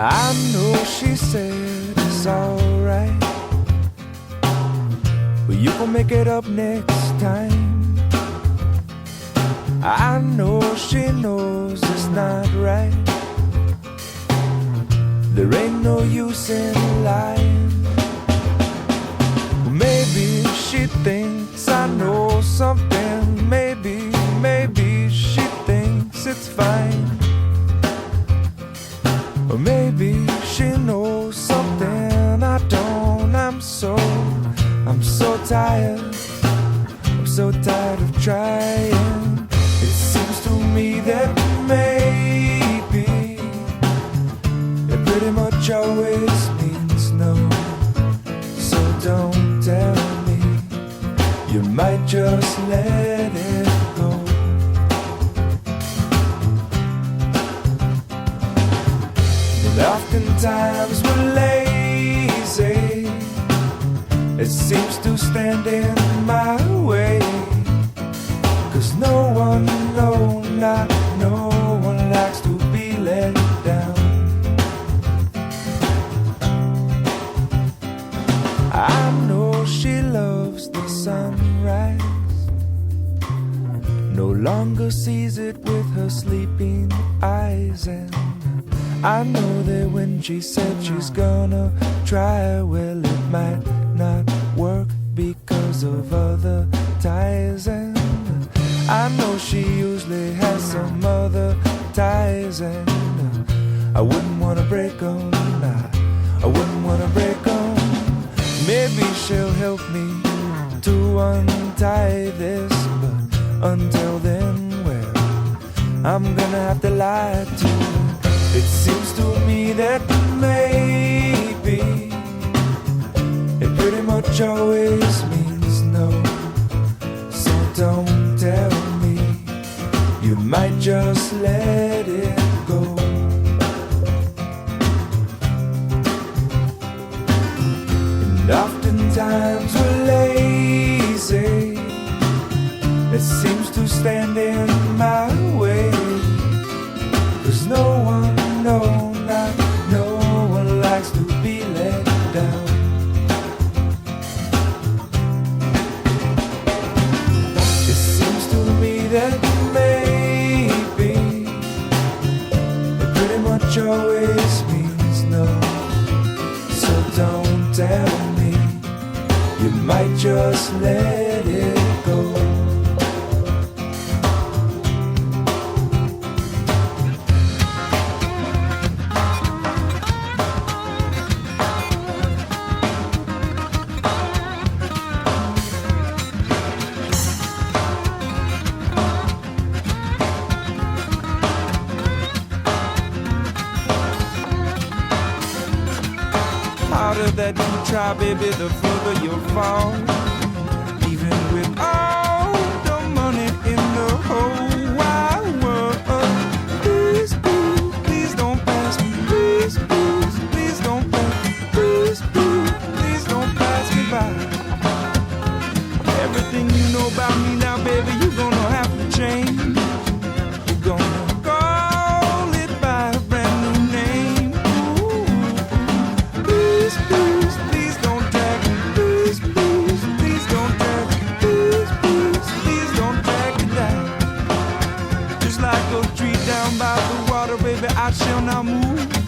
I know she said it's alright, but you gon' make it up next time. I know she knows it's not right. There ain't no use in lying. Maybe she thinks I know something. Maybe she thinks it's fine. Or maybe she knows something I don't. I'm so tired. I'm so tired of trying. It seems to me that maybe it pretty much always means no. So don't tell me, you might just let it go. And oftentimes we're lazy. It seems to stand in my way. 'Cause no one, no, not no one likes to be let down. I know she loves the sunrise, no longer sees it with her sleeping eyes. And I know that when she said she's gonna try, well, it might not work because of other ties. And I know she usually has some other ties. And I wouldn't wanna break them, I wouldn't wanna break them. Maybe she'll help me to untie this, but until then, well, I'm gonna have to lie to her. It seems to me that maybe it pretty much always means no. So don't tell me, you might just let it go. And oftentimes we're lazy. It seems to stand in my way. 'Cause no one, no, not no one likes to be let down. It seems to me that maybe it pretty much always means no. So don't tell me, you might just let it go. Harder that you try, baby, the further you'll fall. Even with all the money in the whole wide world. Please, please, please don't pass me. Please, please, please don't pass me. Please, please, please don't pass me by. Everything you know about me now, baby, you're gonna have to change. You're gonna call it by a brand new name. Please, please, please don't drag me. Please, please, please don't drag me. Please, please, please don't drag me down. Just like a tree down by the water, baby, I shall not move.